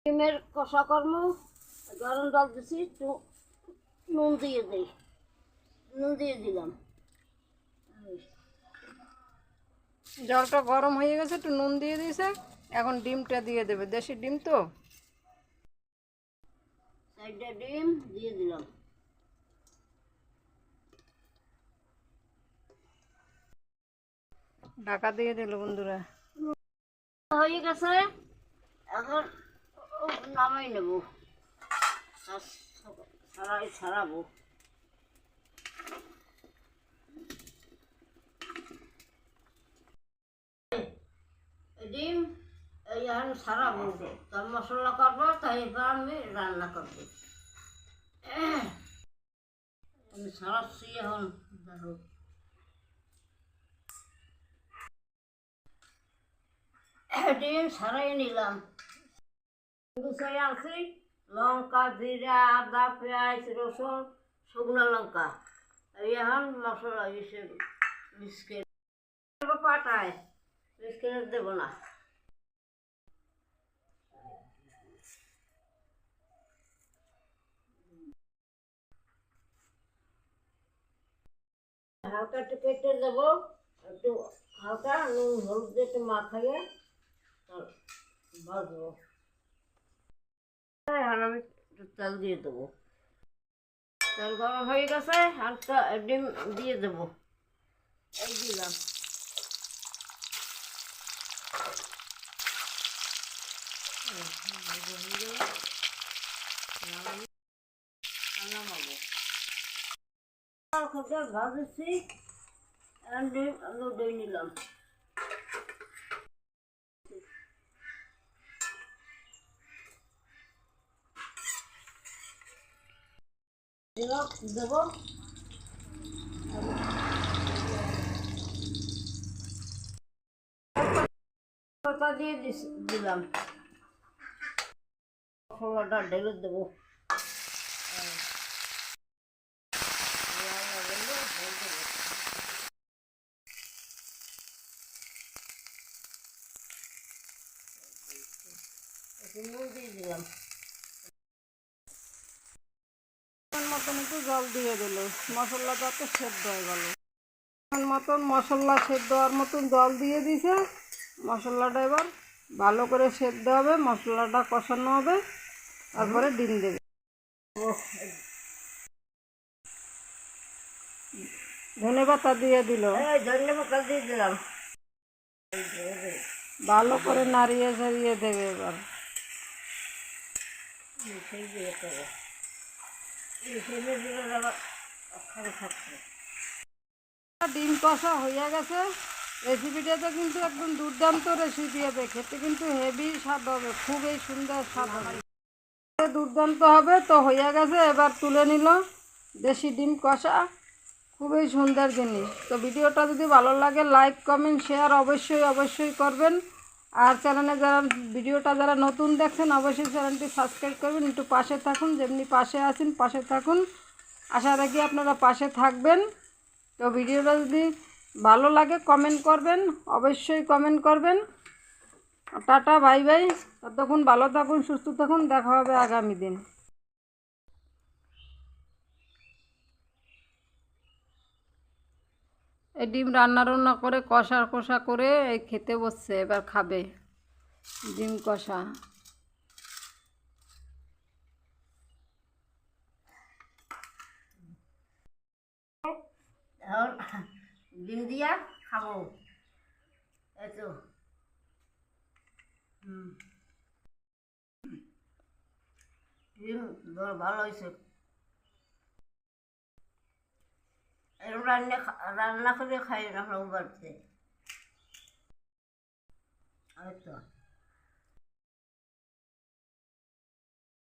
ডিমের কষা কর্ম গরম জল দিছি, একটু নুন দিয়ে দিই, নুন দিয়ে দিলাম। জলটা গরম হয়ে গেছে, একটু নুন দিয়ে দিয়েছে। এখন ডিমটা দিয়ে দেবে, দেশি ডিম তো। চারটা ডিম দিয়ে দিলাম। ঢাকা দিয়ে দিল বন্ধুরা। হয়ে গেছে, এখন নামাই নেব, ছাড়াবো। ডিম এখন ছাড়াবো, তার মশলা করবো, তাই আমি রান্না করবো। আমি ছাড়াচ্ছি এখন, দেখো। ডিম ছাড়াই নিলাম, গুছাই আনছি। লঙ্কা, জিরা, আদা, পেঁয়াজ, রসুন, শুকনো লঙ্কা। এখন মশলা হিসেবে বিস্কিট পাটায়, বিস্কিট দেবো না। হালকা একটু কেটে দেবো, একটু হালকা নুন হলুদ দিয়ে একটু মাখাইয়ে ভাজবো। এখন আমি একটু তেল দিয়ে দেবো, তেল গরম হয়ে গেছে, হালকা ডিম দিয়ে দেবো। এই দিলাম। ভাজছি, ডিম আলু দিয়ে নিলাম। দেবো দিয়ে দিলাম, মশলাটা ঢেলে দেবো। দিয়ে দিলাম। মতন একটু জল দিয়ে দিল, মশলাটা তো সেদ্ধ হয়ে গেল। মতন মশলা সেদ্ধ হওয়ার মতন জল দিয়ে দিছে। মশলাটা এবার ভালো করে সেদ্ধ হবে, মশলাটা কষানো হবে, তারপরে ডিম দেবে। ধনে পাতা দিয়ে দিল, ধনে পাতা দিয়ে দিলাম। ভালো করে নাড়িয়ে ছাড়িয়ে দেবে এবার। ডিম কষা হয়ে গেছে। রেসিপিটা তো কিন্তু একদম দুর্দান্ত রেসিপি হবে, খেতে কিন্তু হেভি স্বাদ হবে, খুবই সুন্দর স্বাদ হবে, দুর্দান্ত হবে। তো হয়ে গেছে, এবার তুলে নিল দেশি ডিম কষা, খুবই সুন্দর জিনিস। তো ভিডিওটা যদি ভালো লাগে লাইক কমেন্ট শেয়ার অবশ্যই অবশ্যই করবেন। আর চ্যানেলে ভিডিওটা যারা নতুন দেখছেন অবশ্যই চ্যানেলটি সাবস্ক্রাইব করবেন, একটু পাশে থাকুন, যেমনি পাশে আছেন পাশে থাকুন। আশা রাখি আপনারা পাশে থাকবেন। তো ভিডিওটা যদি ভালো লাগে কমেন্ট করবেন, অবশ্যই কমেন্ট করবেন। Tata, bye bye. ততক্ষণ ভালো থাকুন, সুস্থ থাকুন, দেখা হবে আগামী দিন। এই ডিম রান্না করে কষা কষা করে এই খেতে বসছে, এবার খাবে ডিম কষা। এখন ডিম দিয়া খাবো, এতো ডিম ভালো হয়েছে। এরকম রান্না করে খাই না বাড়িতে।